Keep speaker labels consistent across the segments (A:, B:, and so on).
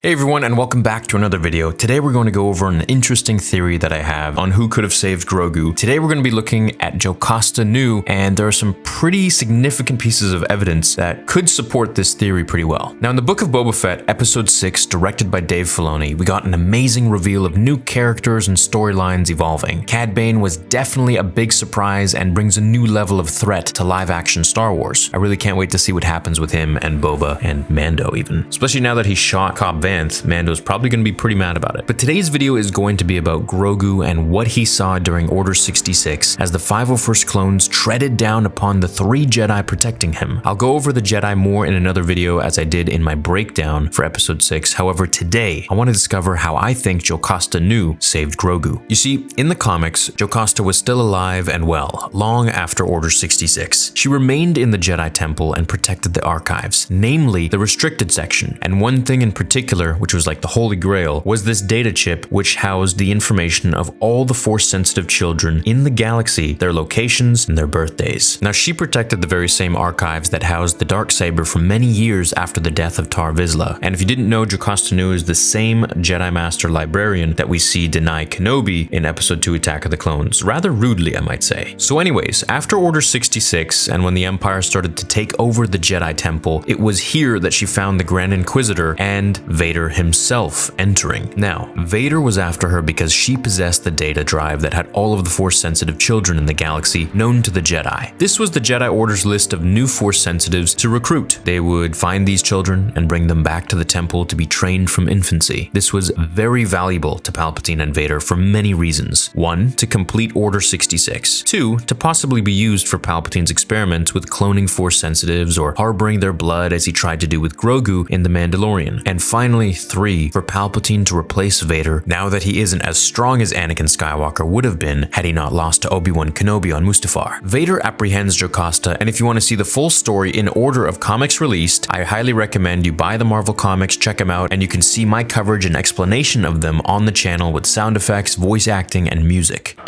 A: Hey everyone, and welcome back to another video. Today we're going to go over an interesting theory that I have on who could have saved Grogu. Today we're going to be looking at Jocasta Nu, and there are some pretty significant pieces of evidence that could support this theory pretty well. Now in the book of Boba Fett, episode 6, directed by Dave Filoni, we got an amazing reveal of new characters and storylines evolving. Cad Bane was definitely a big surprise and brings a new level of threat to live-action Star Wars. I really can't wait to see what happens with him and Boba and Mando even. Especially now that he shot Cobb Mando's probably going to be pretty mad about it. But today's video is going to be about Grogu and what he saw during Order 66 as the 501st clones treaded down upon the 3 Jedi protecting him. I'll go over the Jedi more in another video as I did in my breakdown for episode 6. However, today I want to discover how I think Jocasta Nu saved Grogu. You see, in the comics, Jocasta was still alive and well long after Order 66. She remained in the Jedi Temple and protected the archives, namely the restricted section. And one thing in particular, which was like the Holy Grail, was this data chip which housed the information of all the Force-sensitive children in the galaxy, their locations, and their birthdays. Now, she protected the very same archives that housed the dark saber for many years after the death of Tarre Vizsla. And if you didn't know, Jocasta Nu is the same Jedi Master librarian that we see deny Kenobi in Episode 2 Attack of the Clones. Rather rudely, I might say. So anyways, after Order 66, and when the Empire started to take over the Jedi Temple, it was here that she found the Grand Inquisitor and Vader himself entering. Now, Vader was after her because she possessed the data drive that had all of the Force-sensitive children in the galaxy known to the Jedi. This was the Jedi Order's list of new Force-sensitives to recruit. They would find these children and bring them back to the temple to be trained from infancy. This was very valuable to Palpatine and Vader for many reasons. 1, to complete Order 66. 2, to possibly be used for Palpatine's experiments with cloning Force-sensitives or harboring their blood as he tried to do with Grogu in The Mandalorian. And finally, 3, for Palpatine to replace Vader now that he isn't as strong as Anakin Skywalker would have been had he not lost to Obi-Wan Kenobi on Mustafar. Vader apprehends Jocasta, and if you want to see the full story in order of comics released, I highly recommend you buy the Marvel comics, check them out, and you can see my coverage and explanation of them on the channel with sound effects, voice acting, and music.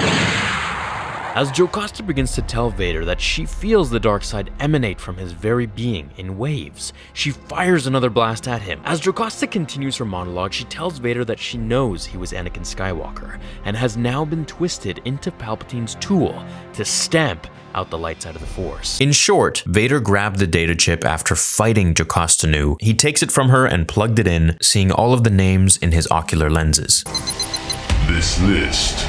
A: As Jocasta begins to tell Vader that she feels the dark side emanate from his very being in waves, she fires another blast at him. As Jocasta continues her monologue, she tells Vader that she knows he was Anakin Skywalker and has now been twisted into Palpatine's tool to stamp out the light side of the Force. In short, Vader grabbed the data chip after fighting Jocasta Nu. He takes it from her and plugged it in, seeing all of the names in his ocular lenses.
B: This list: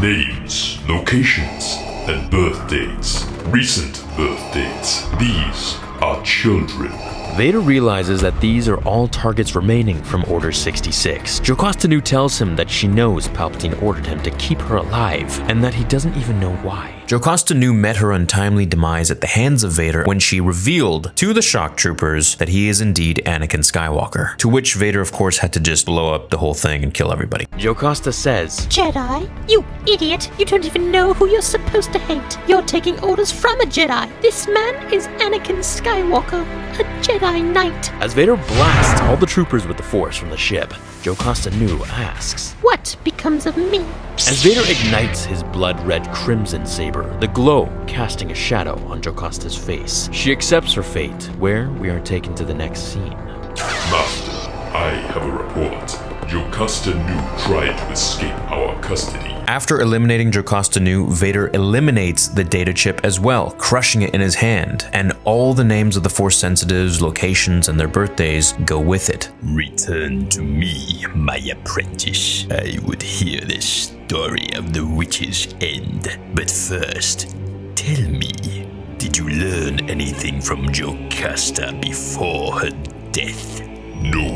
B: names, locations, and birth dates. Recent birth dates. These are children.
A: Vader realizes that these are all targets remaining from Order 66. Jocasta Nu tells him that she knows Palpatine ordered him to keep her alive, and that he doesn't even know why. Jocasta Nu met her untimely demise at the hands of Vader when she revealed to the shock troopers that he is indeed Anakin Skywalker, to which Vader of course had to just blow up the whole thing and kill everybody. Jocasta says,
C: "Jedi? You idiot! You don't even know who you're supposed to hate. You're taking orders from a Jedi. This man is Anakin Skywalker, a Jedi Knight."
A: As Vader blasts all the troopers with the Force from the ship, Jocasta Nu asks,
C: "What becomes of me?"
A: As Vader ignites his blood-red crimson saber, the glow casting a shadow on Jocasta's face. She accepts her fate, where we are taken to the next scene.
B: Master, I have a report. Jocasta Nu tried to escape our custody.
A: After eliminating Jocasta Nu, Vader eliminates the data chip as well, crushing it in his hand, and all the names of the Force sensitives, locations, and their birthdays go with it.
D: Return to me, my apprentice. I would hear the story of the witch's end. But first, tell me, did you learn anything from Jocasta before her death?
B: No,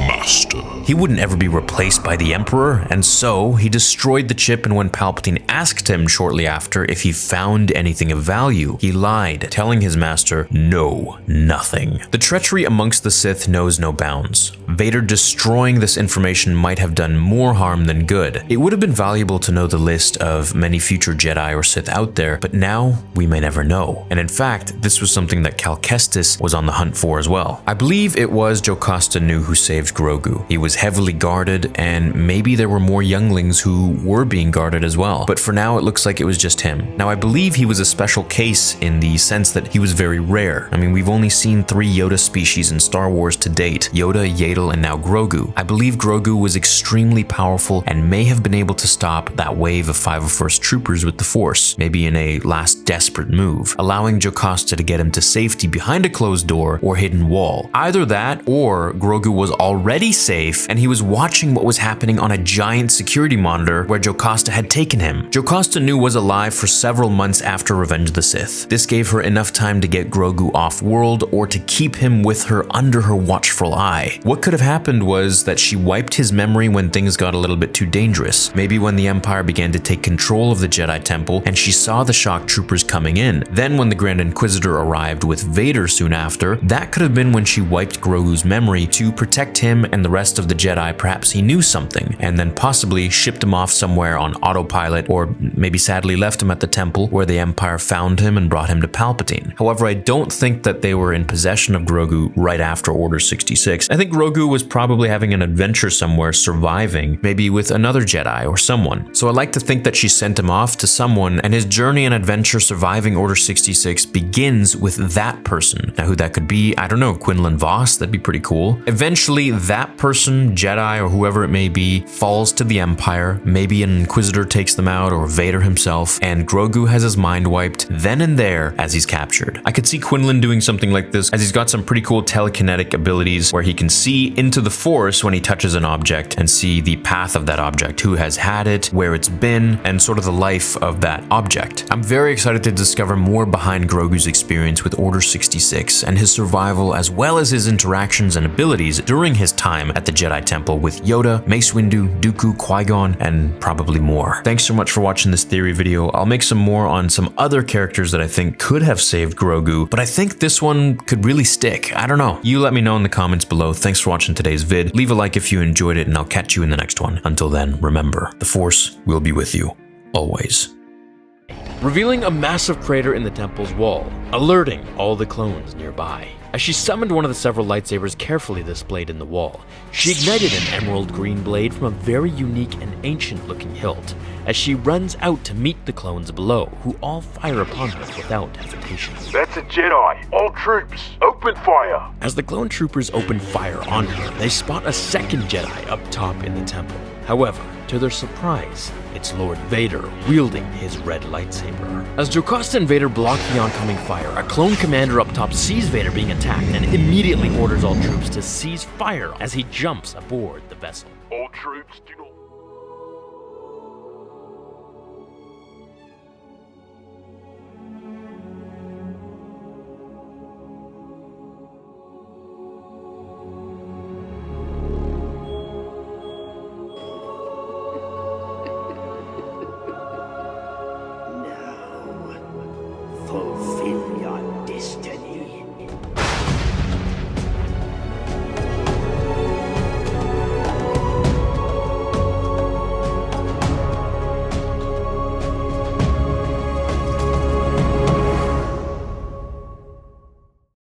B: Master.
A: He wouldn't ever be replaced by the Emperor, and so he destroyed the chip, and when Palpatine asked him shortly after if he found anything of value, he lied, telling his master, no, nothing. The treachery amongst the Sith knows no bounds. Vader destroying this information might have done more harm than good. It would have been valuable to know the list of many future Jedi or Sith out there, but now we may never know. And in fact, this was something that Cal Kestis was on the hunt for as well. I believe it was Jocasta Nu who saved Grogu. Grogu. He was heavily guarded, and maybe there were more younglings who were being guarded as well. But for now, it looks like it was just him. Now, I believe he was a special case in the sense that he was very rare. I mean, we've only seen 3 Yoda species in Star Wars to date: Yoda, Yaddle, and now Grogu. I believe Grogu was extremely powerful and may have been able to stop that wave of 501st troopers with the Force, maybe in a last desperate move, allowing Jocasta to get him to safety behind a closed door or hidden wall. Either that, or Grogu was already safe and he was watching what was happening on a giant security monitor where Jocasta had taken him. Jocasta Nu was alive for several months after Revenge of the Sith. This gave her enough time to get Grogu off-world or to keep him with her under her watchful eye. What could have happened was that she wiped his memory when things got a little bit too dangerous. Maybe when the Empire began to take control of the Jedi Temple and she saw the shock troopers coming in. Then when the Grand Inquisitor arrived with Vader soon after, that could have been when she wiped Grogu's memory to protect him and the rest of the Jedi. Perhaps he knew something, and then possibly shipped him off somewhere on autopilot, or maybe sadly left him at the temple where the Empire found him and brought him to Palpatine. However, I don't think that they were in possession of Grogu right after Order 66. I think Grogu was probably having an adventure somewhere, surviving, maybe with another Jedi or someone. So I like to think that she sent him off to someone, and his journey and adventure surviving Order 66 begins with that person. Now, who that could be, I don't know. Quinlan Vos, that'd be pretty cool. Eventually, that person, Jedi or whoever it may be, falls to the Empire. Maybe an Inquisitor takes them out, or Vader himself, and Grogu has his mind wiped then and there as he's captured. I could see Quinlan doing something like this, as he's got some pretty cool telekinetic abilities where he can see into the Force when he touches an object and see the path of that object, who has had it, where it's been, and sort of the life of that object. I'm very excited to discover more behind Grogu's experience with Order 66 and his survival, as well as his interactions and abilities during his time at the Jedi Temple with Yoda, Mace Windu, Dooku, Qui-Gon, and probably more. Thanks so much for watching this theory video. I'll make some more on some other characters that I think could have saved Grogu, but I think this one could really stick. I don't know. You let me know in the comments below. Thanks for watching today's vid. Leave a like if you enjoyed it, and I'll catch you in the next one. Until then, remember, the Force will be with you, always.
E: Revealing a massive crater in the temple's wall, alerting all the clones nearby. As she summoned one of the several lightsabers carefully displayed in the wall, she ignited an emerald green blade from a very unique and ancient-looking hilt, as she runs out to meet the clones below, who all fire upon her without hesitation.
F: That's a Jedi! All troops, open fire!
E: As the clone troopers open fire on her, they spot a second Jedi up top in the temple. However, to their surprise, it's Lord Vader wielding his red lightsaber. As Jocasta and Vader block the oncoming fire, a clone commander up top sees Vader being attacked and immediately orders all troops to cease fire as he jumps aboard the vessel.
F: All troops, do not